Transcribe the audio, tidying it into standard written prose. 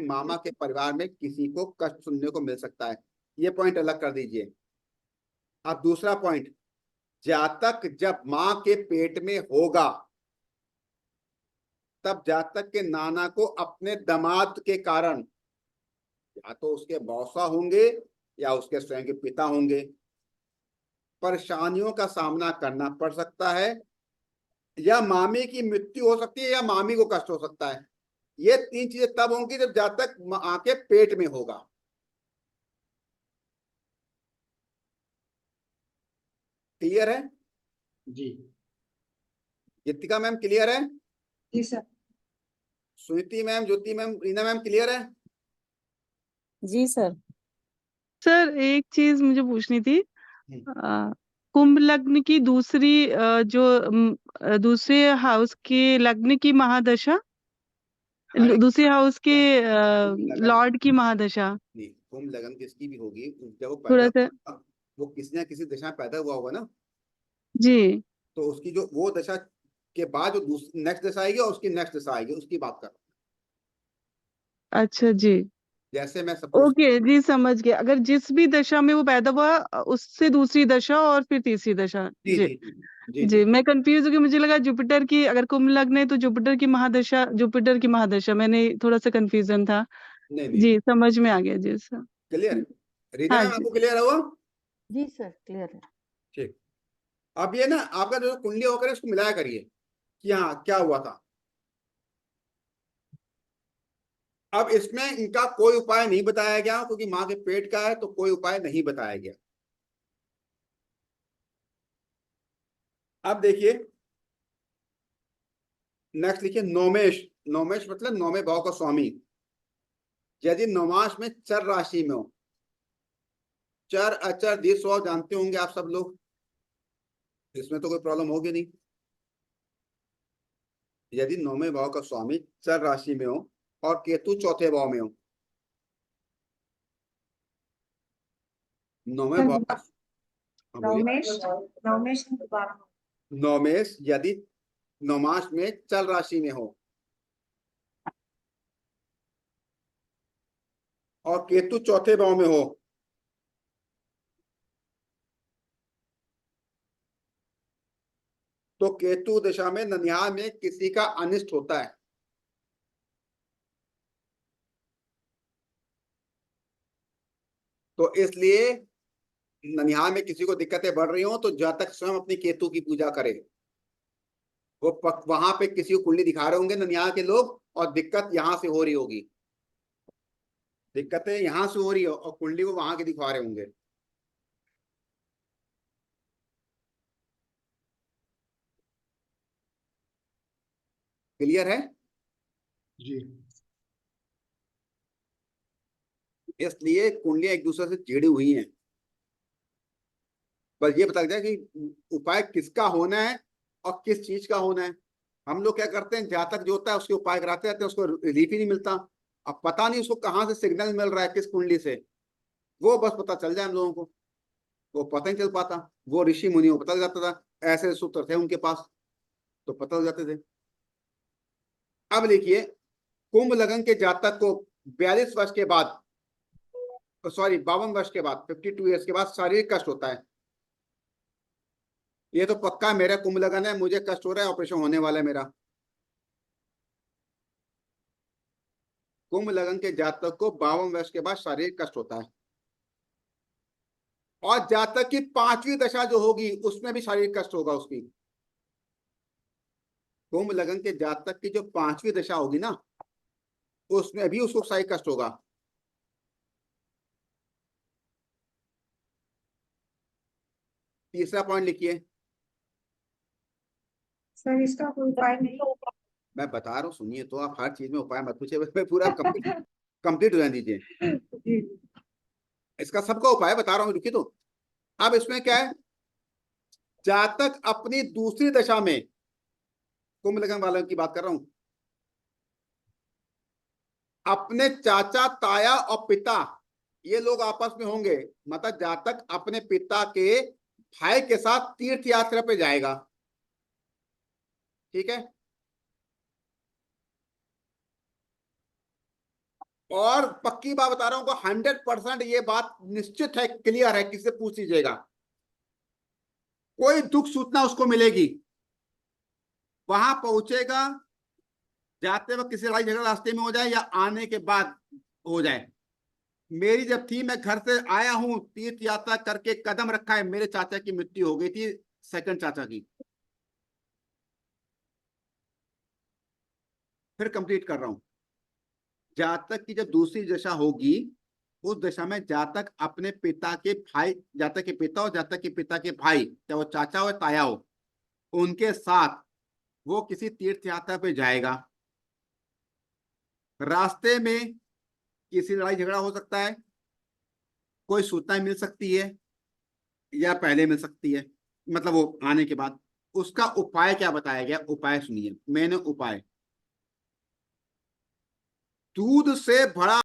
मामा के परिवार में किसी को कष्ट सुनने को मिल सकता है। ये पॉइंट अलग कर दीजिए। अब दूसरा पॉइंट, जातक जब मां के पेट में होगा तब जातक के नाना को अपने दामाद के कारण या तो उसके मौसा होंगे या उसके स्वयं के पिता होंगे, परेशानियों का सामना करना पड़ सकता है, या मामी की मृत्यु हो सकती है, या मामी को कष्ट हो सकता है। ये तीन चीजें तब होंगी जब जातक मां के पेट में होगा। क्लियर है? जी गीतिका मैम क्लियर है? जी सर। सुनीति मैम, ज्योति मैम, रीना मैम क्लियर है? जी सर। सर एक चीज मुझे पूछनी थी। हम्म। कुंभ लग्न की दूसरी दूसरे हाउस के लग्न की महादशा, दूसरे हाउस के लॉर्ड की महादशा। नहीं, कुंभ लगन किसकी भी होगी, जब वो थोड़ा पैदा सा। होगा, वो किसी ना किसी दशा में पैदा हुआ होगा ना, जी। तो उसकी जो वो दशा के बाद जो नेक्स्ट दशा आएगी और उसकी नेक्स्ट दशा आएगी, उसकी बात कर रहा हूं। अच्छा जी। जैसे मैं सपोज, ओके जी, समझ गया। अगर जिस भी दशा में वो पैदा हुआ, उससे दूसरी दशा और फिर तीसरी दशा। जी जी जी जी जी जी, मैं कंफ्यूज हो गई। मुझे लगा जुपिटर की, अगर कुंभ लग्न है तो जुपिटर की महादशा, जुपिटर की महादशा, मैंने थोड़ा सा कंफ्यूजन था। नहीं नहीं, जी समझ में आ गया जी सर। क्लियर। रीना हाँ मैम जी। आपको क्लियर हुआ? जी सर क्लियर है। ठीक। अब ये ना आपका जो कुंडली होकर है, इसको मिलाया करिए कि हाँ क्या हुआ था। अब इसमें इनका कोई उपाय नहीं बताया गया, क्योंकि माँ के पेट का है तो कोई उपाय नहीं बताया गया। अब देखिए नेक्स्ट लिखिए, नौमेश। नौमेश मतलब नौवे भाव का स्वामी। यदि नौमास में चर राशि में हो, चर अचर दीर्घ स्वभाव जानते होंगे आप सब लोग, इसमें तो कोई प्रॉब्लम होगी नहीं। यदि नौवें भाव का स्वामी चर राशि में हो और केतु चौथे भाव में हो, नौवें भाव का, हाँ बोलिए। नवमेश, नवमेश नौमेश यदि नौमास में चल राशि में हो और केतु चौथे भाव में हो, तो केतु दशा में ननिहाल में किसी का अनिष्ट होता है। तो इसलिए ननिहाल में किसी को दिक्कतें बढ़ रही हो तो जातक स्वयं अपनी केतु की पूजा करे। वो वहां पे किसी को कुंडली दिखा रहे होंगे ननिहाल के लोग, और दिक्कत यहां से हो रही होगी, दिक्कतें यहां से हो रही हो और कुंडली को वहां के दिखा रहे होंगे। क्लियर है? जी इसलिए कुंडलियां एक दूसरे से चिड़ी हुई हैं। बस ये पता लग जाए कि उपाय किसका होना है और किस चीज का होना है। हम लोग क्या करते हैं, जातक जो होता है उसके उपाय कराते रहते हैं, उसको रिलीफ ही नहीं मिलता। अब पता नहीं उसको कहाँ से सिग्नल मिल रहा है, किस कुंडली से, वो बस पता चल जाए हम लोगों को, वो पता नहीं चल पाता। वो ऋषि मुनियों को पता लग जाता था, ऐसे सूत्र थे उनके पास, तो पता लग जाते थे। अब लिखिए, कुंभ लगन के जातक को 42 वर्ष के बाद, सॉरी 52 वर्ष के बाद, 52 ईयर्स के बाद शारीरिक कष्ट होता है। ये तो पक्का मेरा कुंभ लगन है, मुझे कष्ट हो रहा है, ऑपरेशन होने वाला है मेरा। कुंभ लगन के जातक को 52 वर्ष के बाद शारीरिक कष्ट होता है। और जातक की 5वीं दशा जो होगी उसमें भी शारीरिक कष्ट होगा उसकी। कुंभ लगन के जातक की जो 5वीं दशा होगी ना, उसमें भी उसको शारीरिक कष्ट होगा। तीसरा पॉइंट लिखिए। सर इसका कोई उपाय नहीं होगा? मैं बता रहा हूँ, सुनिए तो, आप हर चीज में उपाय मत पूछिए, मैं पूरा कंप्लीट हो जाने दीजिए। जी इसका सबका उपाय बता रहा हूँ, रुकिए तो। अब इसमें क्या है, जातक अपनी दूसरी दशा में, कुंभ लगन वालों की बात कर रहा हूं, अपने चाचा ताया और पिता, ये लोग आपस में होंगे, मतलब जातक अपने पिता के भाई के साथ तीर्थ यात्रा पे जाएगा। ठीक है? और पक्की बात बता रहा हूं, 100% ये बात निश्चित है, क्लियर है, किससे पूछ लीजिएगा, कोई दुख सूचना उसको मिलेगी, वहां पहुंचेगा, जाते वक्त किसी लड़ाई झगड़ा रास्ते में हो जाए या आने के बाद हो जाए। मेरी जब थी, मैं घर से आया हूं, तीर्थ यात्रा करके कदम रखा है, मेरे चाचा की मृत्यु हो गई थी, सेकंड चाचा की। फिर कंप्लीट कर रहा हूं। जातक की जब दूसरी दशा होगी, उस दशा में जातक अपने पिता के भाई, जातक के पिता और जातक के पिता के भाई, चाहे वो चाचा हो ताया हो, उनके साथ वो किसी तीर्थ यात्रा पे जाएगा। रास्ते में किसी लड़ाई झगड़ा हो सकता है, कोई सूचना मिल सकती है या पहले मिल सकती है, मतलब वो आने के बाद। उसका उपाय क्या बताया गया, उपाय सुनिए। मैंने उपाय, दूध से भरा